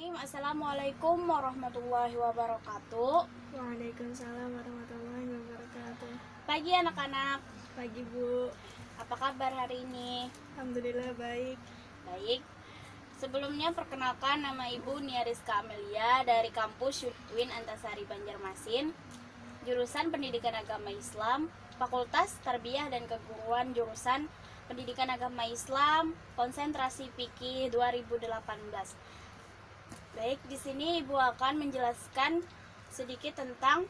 Bismillahirrahmanirrahim. Assalamualaikum warahmatullahi wabarakatuh. Waalaikumsalam warahmatullahi wabarakatuh. Pagi anak-anak, Pagi Bu. apa kabar hari ini? Alhamdulillah baik. Baik. Sebelumnya perkenalkan, nama Ibu Nia Rizka Amelia dari kampus UIN Antasari Banjarmasin, jurusan Pendidikan Agama Islam, Fakultas Tarbiyah dan Keguruan, jurusan Pendidikan Agama Islam, konsentrasi fikih 2018. Baik, di sini Ibu akan menjelaskan sedikit tentang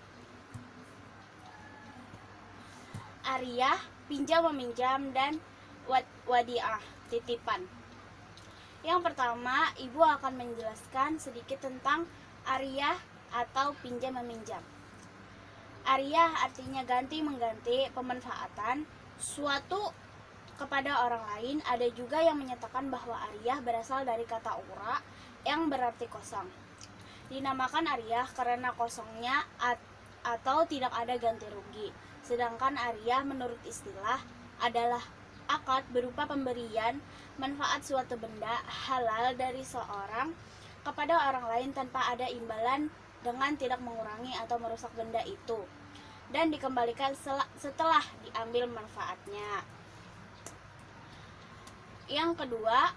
ariyah, pinjam meminjam, dan wadiah, titipan. Yang pertama, Ibu akan menjelaskan sedikit tentang ariyah atau pinjam meminjam. Ariyah artinya ganti mengganti pemanfaatan suatu kepada orang lain. Ada juga yang menyatakan bahwa ariyah berasal dari kata ura yang berarti kosong. Dinamakan ariyah karena kosongnya atau tidak ada ganti rugi. Sedangkan ariyah menurut istilah adalah akad berupa pemberian manfaat suatu benda halal dari seorang kepada orang lain tanpa ada imbalan dengan tidak mengurangi atau merusak benda itu dan dikembalikan setelah diambil manfaatnya. Yang kedua,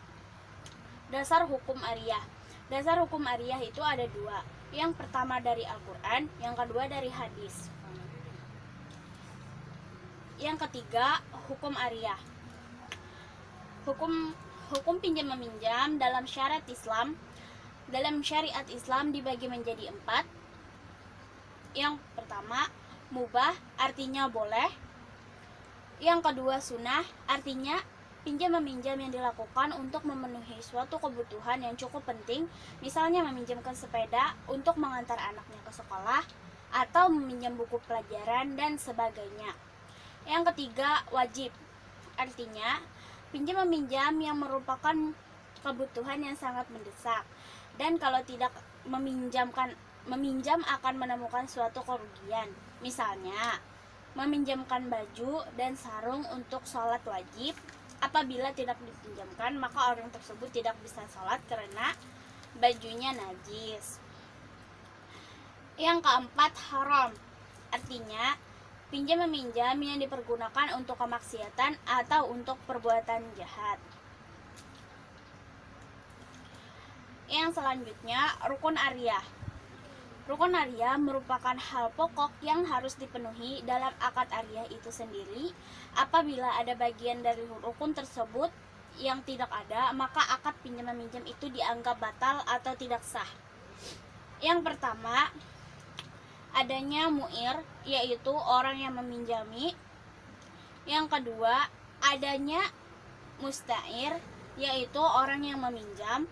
dasar hukum ariyah. Dasar hukum ariyah itu ada dua. Yang pertama dari Al-Quran, yang kedua dari hadis. Yang ketiga, hukum ariyah. Hukum pinjam meminjam dalam syariat Islam dibagi menjadi 4. Yang pertama, mubah artinya boleh. Yang kedua, sunnah artinya pinjam meminjam yang dilakukan untuk memenuhi suatu kebutuhan yang cukup penting, misalnya meminjamkan sepeda untuk mengantar anaknya ke sekolah atau meminjam buku pelajaran dan sebagainya. Yang ketiga, wajib artinya pinjam meminjam yang merupakan kebutuhan yang sangat mendesak, dan kalau tidak meminjam akan menemukan suatu kerugian. Misalnya meminjamkan baju dan sarung untuk sholat wajib. Apabila tidak dipinjamkan, maka orang tersebut tidak bisa sholat karena bajunya najis. Yang keempat, haram artinya pinjam meminjam yang dipergunakan untuk kemaksiatan atau untuk perbuatan jahat. Yang selanjutnya, rukun ariyah. Rukun ariyah merupakan hal pokok yang harus dipenuhi dalam akad ariyah itu sendiri. Apabila ada bagian dari rukun tersebut yang tidak ada, maka akad pinjam meminjam itu dianggap batal atau tidak sah. Yang pertama, adanya mu'ir, yaitu orang yang meminjami. Yang kedua, adanya musta'ir, yaitu orang yang meminjam.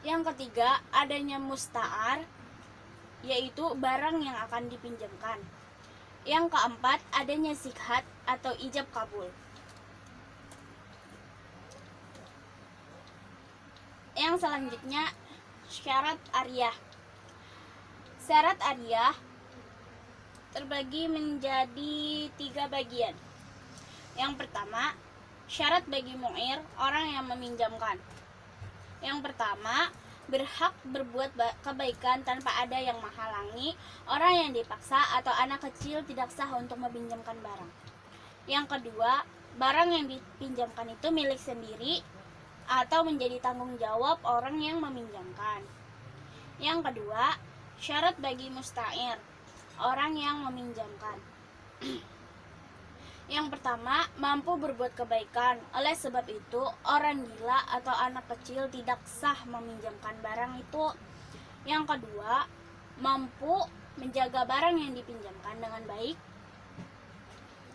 Yang ketiga, adanya musta'ar, yaitu barang yang akan dipinjamkan. Yang keempat, adanya sikhat atau ijab kabul. Yang selanjutnya, syarat ariyah. Syarat ariyah terbagi menjadi 3 bagian. Yang pertama, syarat bagi mu'ir, orang yang meminjamkan. Yang pertama, berhak berbuat kebaikan tanpa ada yang menghalangi. Orang yang dipaksa atau anak kecil tidak sah untuk meminjamkan barang. Yang kedua, barang yang dipinjamkan itu milik sendiri atau menjadi tanggung jawab orang yang meminjamkan. Yang kedua, syarat bagi musta'ir, orang yang meminjamkan. Yang pertama, mampu berbuat kebaikan. Oleh sebab itu, orang gila atau anak kecil tidak sah meminjamkan barang itu. Yang kedua, mampu menjaga barang yang dipinjamkan dengan baik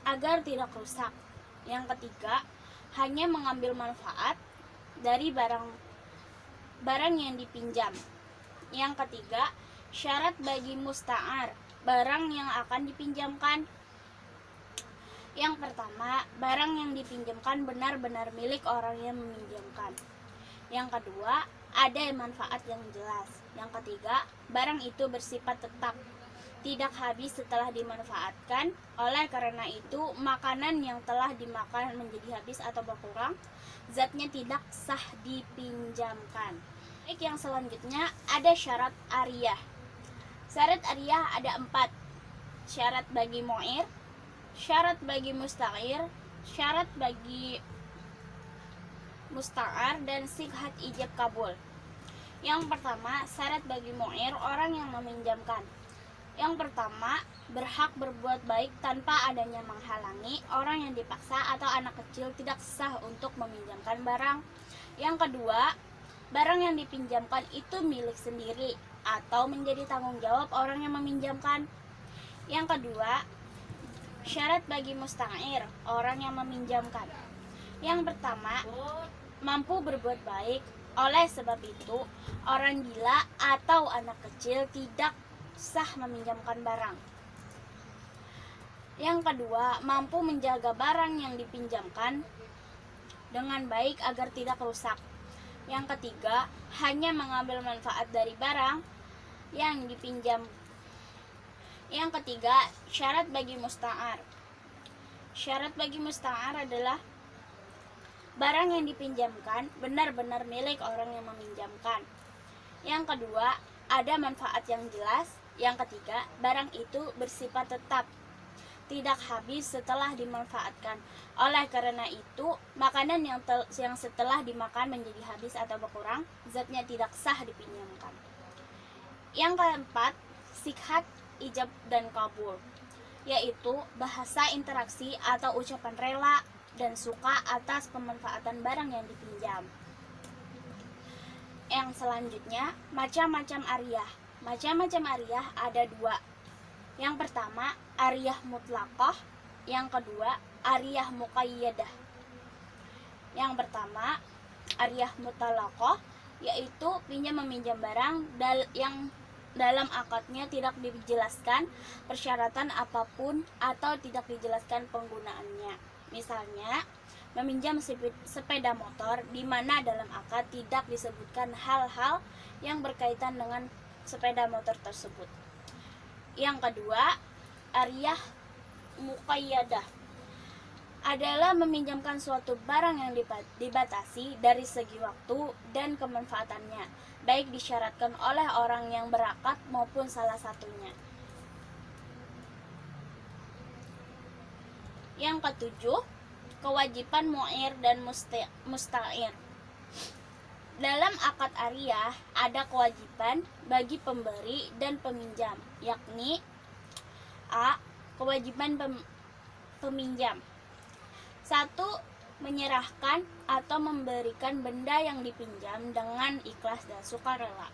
agar tidak rusak. Yang ketiga, hanya mengambil manfaat dari barang yang dipinjam. Yang ketiga, syarat bagi musta'ar, barang yang akan dipinjamkan. Yang pertama, barang yang dipinjamkan benar-benar milik orang yang meminjamkan. Yang kedua, ada manfaat yang jelas. Yang ketiga, barang itu bersifat tetap, tidak habis setelah dimanfaatkan. Oleh karena itu, makanan yang telah dimakan menjadi habis atau berkurang, zatnya tidak sah dipinjamkan. Baik, yang selanjutnya ada syarat ariyah. Syarat ariyah ada 4. Syarat bagi mu'ir, syarat bagi musta'ir, syarat bagi musta'ar, dan sihhat ijab kabul. Yang pertama, syarat bagi mu'ir, orang yang meminjamkan. Yang pertama, berhak berbuat baik tanpa adanya menghalangi. Orang yang dipaksa atau anak kecil tidak sah untuk meminjamkan barang. Yang kedua, barang yang dipinjamkan itu milik sendiri atau menjadi tanggung jawab orang yang meminjamkan. Yang kedua, syarat bagi musta'ir, orang yang meminjamkan. Yang pertama, mampu berbuat baik. Oleh sebab itu, orang gila atau anak kecil tidak sah meminjamkan barang. Yang kedua, mampu menjaga barang yang dipinjamkan dengan baik agar tidak rusak. Yang ketiga, hanya mengambil manfaat dari barang yang dipinjam. Yang ketiga, syarat bagi musta'ar. Syarat bagi musta'ar adalah barang yang dipinjamkan benar-benar milik orang yang meminjamkan. Yang kedua, ada manfaat yang jelas. Yang ketiga, barang itu bersifat tetap, tidak habis setelah dimanfaatkan. Oleh karena itu, makanan yang setelah dimakan menjadi habis atau berkurang, zatnya tidak sah dipinjamkan. Yang keempat, sihhat ijab dan kabul, yaitu bahasa interaksi atau ucapan rela dan suka atas pemanfaatan barang yang dipinjam. Yang selanjutnya, macam-macam ariyah. Macam-macam ariyah ada 2. Yang pertama, ariyah mutlaqah. Yang kedua, ariyah muqayyadah. Yang pertama, ariyah mutlaqah, yaitu pinjam meminjam barang yang dalam akadnya tidak dijelaskan persyaratan apapun atau tidak dijelaskan penggunaannya. Misalnya, meminjam sepeda motor di mana dalam akad tidak disebutkan hal-hal yang berkaitan dengan sepeda motor tersebut. Yang kedua, ariyah muqayyadah adalah meminjamkan suatu barang yang dibatasi dari segi waktu dan kemanfaatannya, baik disyaratkan oleh orang yang berakad maupun salah satunya. Yang ketujuh, kewajiban mu'ir dan musta'ir. Dalam akad ariyah ada kewajiban bagi pemberi dan peminjam, yakni A. Kewajiban peminjam 1. Menyerahkan atau memberikan benda yang dipinjam dengan ikhlas dan sukarela.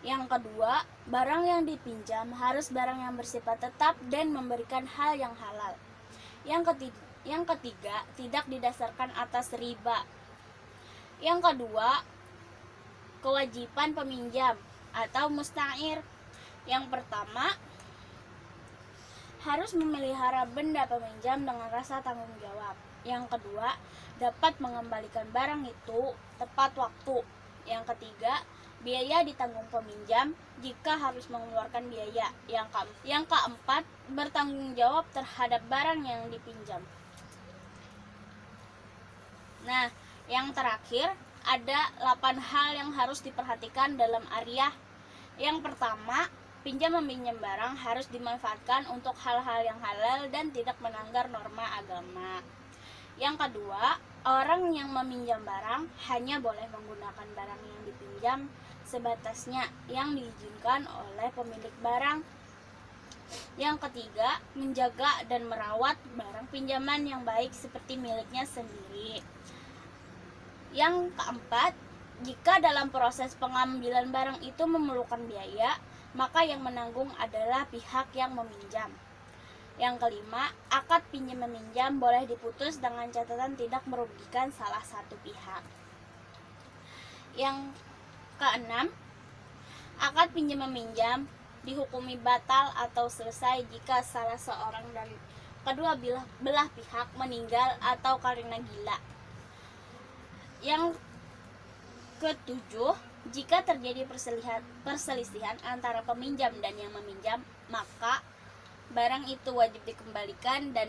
Yang kedua, barang yang dipinjam harus barang yang bersifat tetap dan memberikan hal yang halal. Yang ketiga, tidak didasarkan atas riba. Yang kedua, kewajiban peminjam atau musta'ir. Yang pertama, harus memelihara benda peminjam dengan rasa tanggung jawab. Yang kedua, dapat mengembalikan barang itu tepat waktu. Yang ketiga, biaya ditanggung peminjam jika harus mengeluarkan biaya. Yang keempat, bertanggung jawab terhadap barang yang dipinjam. Nah, yang terakhir ada 8 hal yang harus diperhatikan dalam ariyah. Yang pertama, pinjam meminjam barang harus dimanfaatkan untuk hal-hal yang halal dan tidak melanggar norma agama. Yang kedua, orang yang meminjam barang hanya boleh menggunakan barang yang dipinjam sebatasnya yang diizinkan oleh pemilik barang. Yang ketiga, menjaga dan merawat barang pinjaman yang baik seperti miliknya sendiri. Yang keempat, jika dalam proses pengambilan barang itu memerlukan biaya, maka yang menanggung adalah pihak yang meminjam. Yang kelima, akad pinjam meminjam boleh diputus dengan catatan tidak merugikan salah satu pihak. Yang keenam, akad pinjam meminjam dihukumi batal atau selesai jika salah seorang dari kedua belah pihak meninggal atau karena gila. Yang ketujuh, jika terjadi perselisihan antara peminjam dan yang meminjam, maka barang itu wajib dikembalikan dan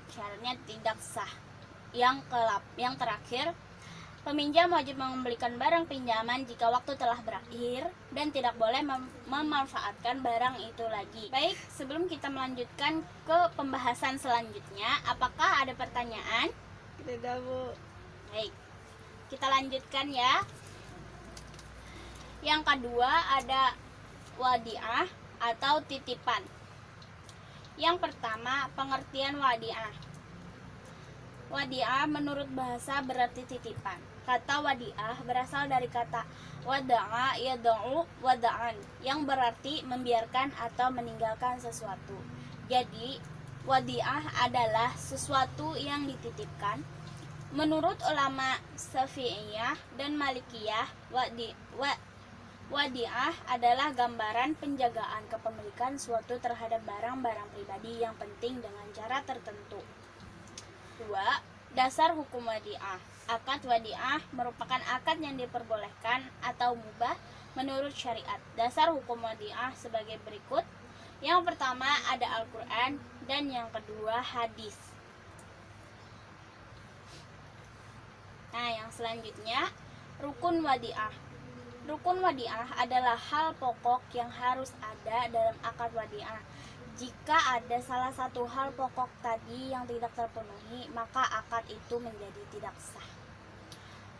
syaratnya tidak sah. Yang terakhir, Peminjam wajib mengembalikan barang pinjaman jika waktu telah berakhir dan tidak boleh memanfaatkan barang itu lagi. Baik, sebelum kita melanjutkan ke pembahasan selanjutnya, apakah ada pertanyaan? Tidak, Bu. Baik, kita lanjutkan ya. Yang kedua ada wadiah atau titipan. Yang pertama, pengertian wadiah. Wadiah menurut bahasa berarti titipan. Kata wadiah berasal dari kata wada'a yada'u wada'an yang berarti membiarkan atau meninggalkan sesuatu. Jadi, wadiah adalah sesuatu yang dititipkan. Menurut ulama Syafi'iyah dan Malikiyah, wadiah adalah gambaran penjagaan kepemilikan suatu terhadap barang-barang pribadi yang penting dengan cara tertentu. 2. Dasar hukum wadiah. Akad wadiah merupakan akad yang diperbolehkan atau mubah menurut syariat. Dasar hukum wadiah sebagai berikut. Yang pertama ada Al-Quran dan yang kedua hadis. Nah, yang selanjutnya rukun wadiah. Rukun wadiah adalah hal pokok yang harus ada dalam akad wadiah. Jika ada salah satu hal pokok tadi yang tidak terpenuhi, maka akad itu menjadi tidak sah.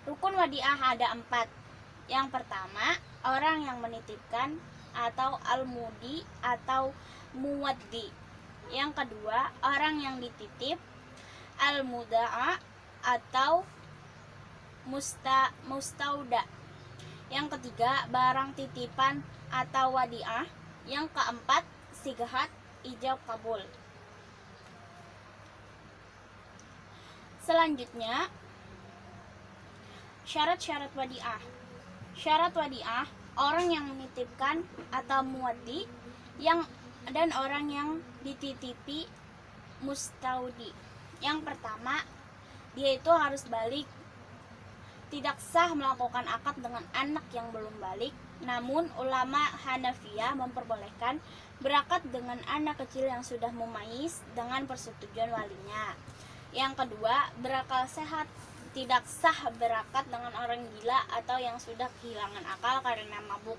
Rukun wadiah ada 4. Yang pertama, orang yang menitipkan atau al-mudi atau muwaddi. Yang kedua, orang yang dititip, al-muda'a atau mustauda. Yang ketiga, barang titipan atau wadiah. Yang keempat, sighat ijab kabul. Selanjutnya, syarat-syarat wadiah. Syarat wadiah, orang yang menitipkan atau muwaddi dan orang yang dititipi mustaudi. Yang pertama, dia itu harus balik. Tidak sah melakukan akad dengan anak yang belum balik. Namun ulama Hanafiyah memperbolehkan berakad dengan anak kecil yang sudah mumais dengan persetujuan walinya. Yang kedua, berakal sehat. Tidak sah berakad dengan orang gila atau yang sudah kehilangan akal karena mabuk.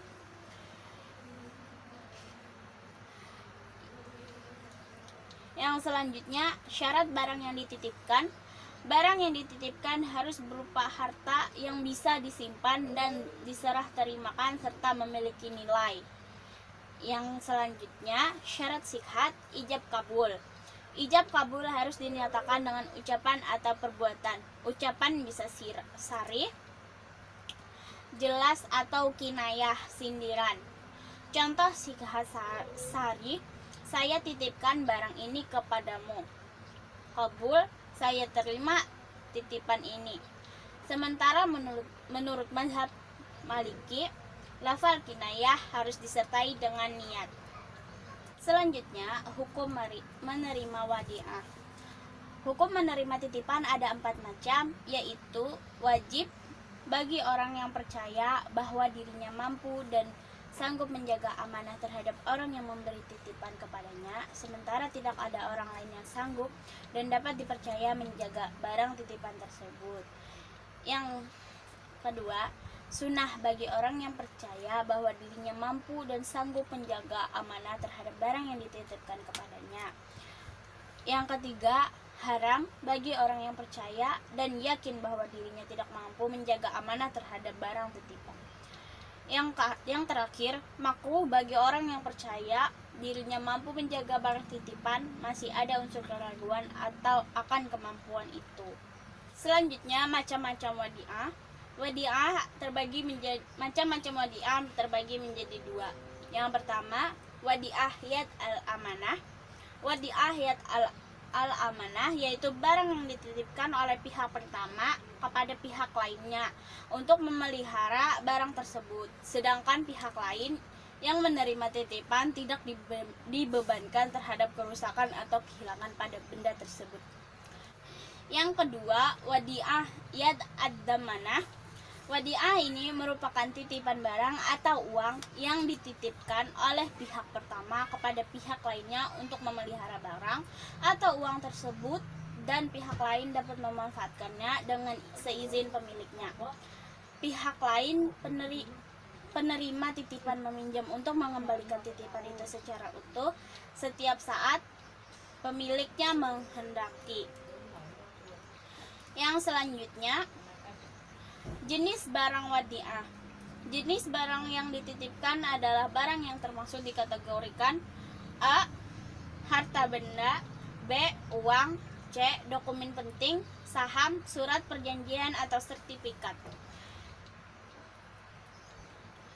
Yang selanjutnya, syarat barang yang dititipkan. Barang yang dititipkan harus berupa harta yang bisa disimpan dan diserah terimakan serta memiliki nilai. Yang selanjutnya, syarat sikhat ijab kabul. Ijab kabul harus dinyatakan dengan ucapan atau perbuatan. Ucapan bisa sarih, jelas atau kinayah sindiran. Contoh sikhat sarih, saya titipkan barang ini kepadamu. Kabul, saya terima titipan ini. Sementara menurut mazhab Maliki, lafal kinayah harus disertai dengan niat. Selanjutnya, hukum menerima wadiah. Hukum menerima titipan ada 4 macam, yaitu wajib bagi orang yang percaya bahwa dirinya mampu dan sanggup menjaga amanah terhadap orang yang memberi titipan kepadanya, sementara tidak ada orang lain yang sanggup dan dapat dipercaya menjaga barang titipan tersebut. Yang kedua, sunnah bagi orang yang percaya bahwa dirinya mampu dan sanggup menjaga amanah terhadap barang yang dititipkan kepadanya. Yang ketiga, haram bagi orang yang percaya dan yakin bahwa dirinya tidak mampu menjaga amanah terhadap barang titipan. Yang terakhir, makruh bagi orang yang percaya dirinya mampu menjaga barang titipan, masih ada unsur keraguan atau akan kemampuan itu. Selanjutnya, macam-macam wadiah. Macam-macam wadiah terbagi menjadi 2. Yang pertama, wadiah yad al-amanah. Wadiah yad al-amanah yaitu barang yang dititipkan oleh pihak pertama kepada pihak lainnya untuk memelihara barang tersebut, sedangkan pihak lain yang menerima titipan tidak dibebankan terhadap kerusakan atau kehilangan pada benda tersebut. Yang kedua, wadiah yad ad-damanah. Wadiah ini merupakan titipan barang atau uang yang dititipkan oleh pihak pertama kepada pihak lainnya untuk memelihara barang atau uang tersebut dan pihak lain dapat memanfaatkannya dengan seizin pemiliknya. Pihak lain penerima titipan meminjam untuk mengembalikan titipan itu secara utuh setiap saat pemiliknya menghendaki. Yang selanjutnya, jenis barang wadiah. Jenis barang yang dititipkan adalah barang yang termasuk dikategorikan A. Harta benda, B. Uang, C. Dokumen penting, saham, surat perjanjian atau sertifikat.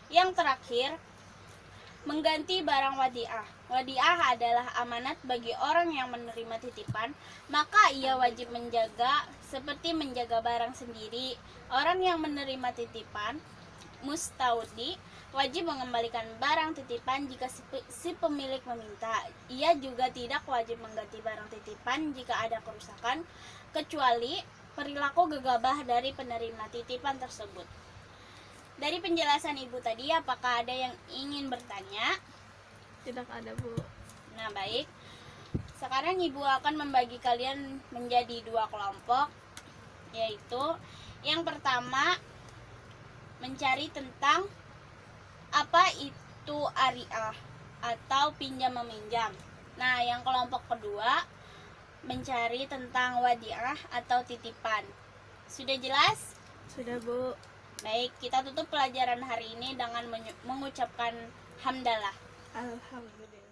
Yang terakhir, mengganti barang wadiah. Wadiah adalah amanat bagi orang yang menerima titipan, maka ia wajib menjaga seperti menjaga barang sendiri. Orang yang menerima titipan, mustaudi, wajib mengembalikan barang titipan jika si pemilik meminta. Ia juga tidak wajib mengganti barang titipan jika ada kerusakan, kecuali perilaku gegabah dari penerima titipan tersebut. Dari penjelasan Ibu tadi, apakah ada yang ingin bertanya? Tidak ada, Bu. Nah, baik. Sekarang Ibu akan membagi kalian menjadi 2 kelompok, yaitu yang pertama mencari tentang apa itu ariah atau pinjam meminjam. Nah, yang kelompok kedua mencari tentang wadiah atau titipan. Sudah jelas? Sudah, Bu. Baik, kita tutup pelajaran hari ini dengan mengucapkan hamdalah. Alhamdulillah.